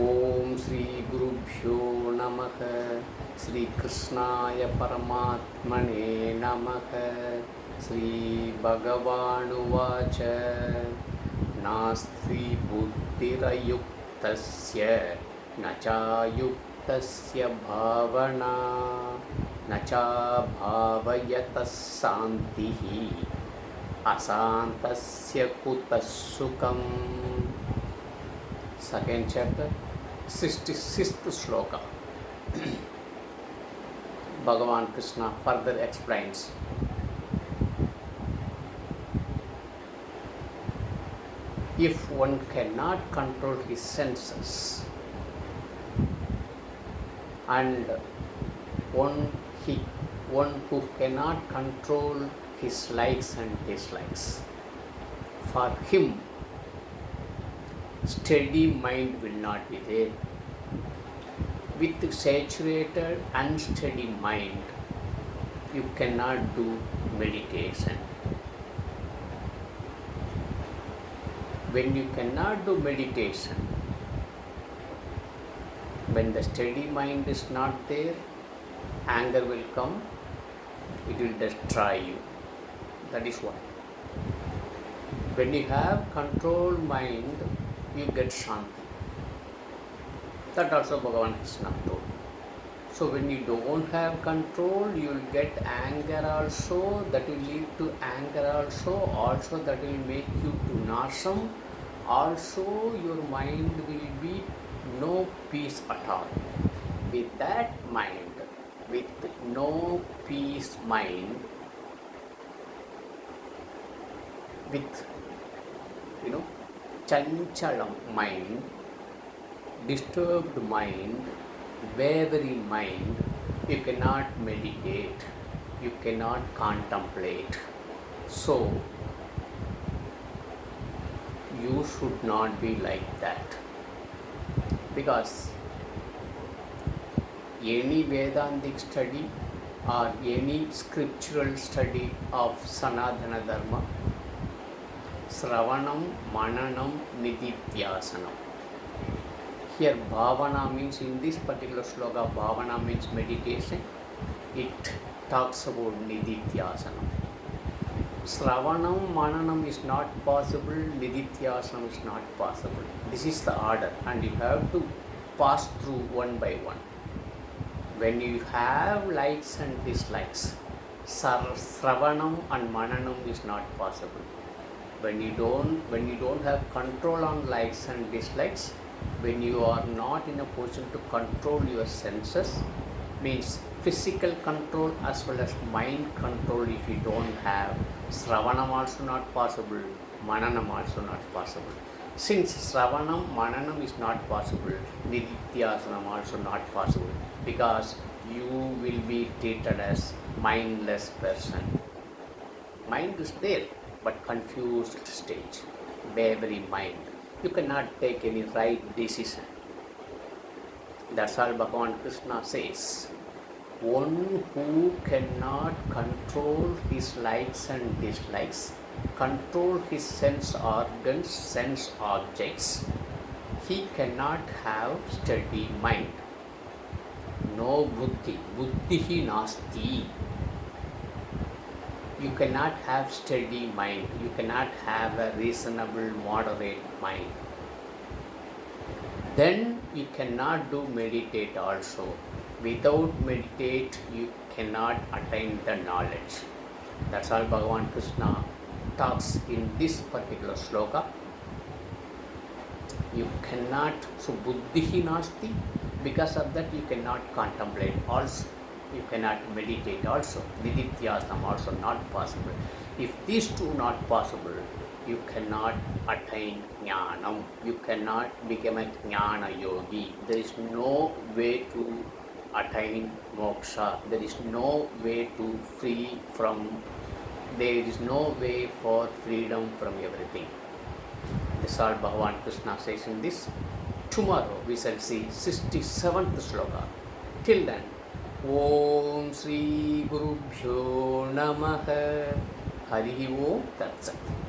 ओम श्री गुरुभ्यो नमः। श्री कृष्णाय परमात्मने नमः। श्री भगवानुवाच नास्ति बुद्धिरयुक्तस्य न चायुक्तस्य भावना न चाभावयतः शान्तिः अशान्तस्य कुतः सुखम्। Second chapter, 66th shloka. Bhagavan Krishna further explains, if one cannot control his senses and one who cannot control his likes and dislikes, for him steady mind will not be there. With saturated, unsteady mind, you cannot do meditation. When you cannot do meditation, when the steady mind is not there, anger will come, it will destroy you. That is why. When you have controlled mind, you get shanti. That also Bhagavan Krishna told. So when you don't have control, you will get anger also, that will lead to anger also that will make you to nasham. Also your mind will be no peace at all. With that mind, with no peace mind, with chanchalam mind, disturbed mind, wavering mind, you cannot meditate, you cannot contemplate. So you should not be like that, because any Vedantic study or any scriptural study of Sanatana Dharma, Sravanam, Mananam, Nididhyasanam. Here Bhavana means, in this particular sloka, Bhavana means meditation. It talks about Nididhyasanam. Sravanam, Mananam is not possible, Nididhyasanam is not possible. This is the order, and you have to pass through one by one. When you have likes and dislikes, Sravanam and Mananam is not possible. When you don't have control on likes and dislikes, when you are not in a position to control your senses, means physical control as well as mind control, if you don't have, Sravanam also not possible, Mananam also not possible. Since Sravanam, Mananam is not possible, Nididhyasanam also not possible, because you will be treated as mindless person. Mind is there, but confused stage, wavering mind. You cannot take any right decision. That's all Bhagavan Krishna says. One who cannot control his likes and dislikes, control his sense organs, sense objects, he cannot have steady mind. No buddhi, buddhihi nasti. You cannot have steady mind, you cannot have a reasonable, moderate mind. Then you cannot do meditate also. Without meditate, you cannot attain the knowledge. That's all Bhagavan Krishna talks in this particular sloka. You cannot, so buddhihi nasti, because of that you cannot contemplate also. You cannot meditate also. Nididhyasanam also not possible. If these two not possible, you cannot attain jnanam. You cannot become a jnana yogi. There is no way to attain moksha. There is no way to free from, there is no way for freedom from everything. This all Bhagavan Krishna says in this. Tomorrow we shall see 67th sloka. Till then, ओम श्री गुरुभ्यो नमः। हरि ओम तत्सत्।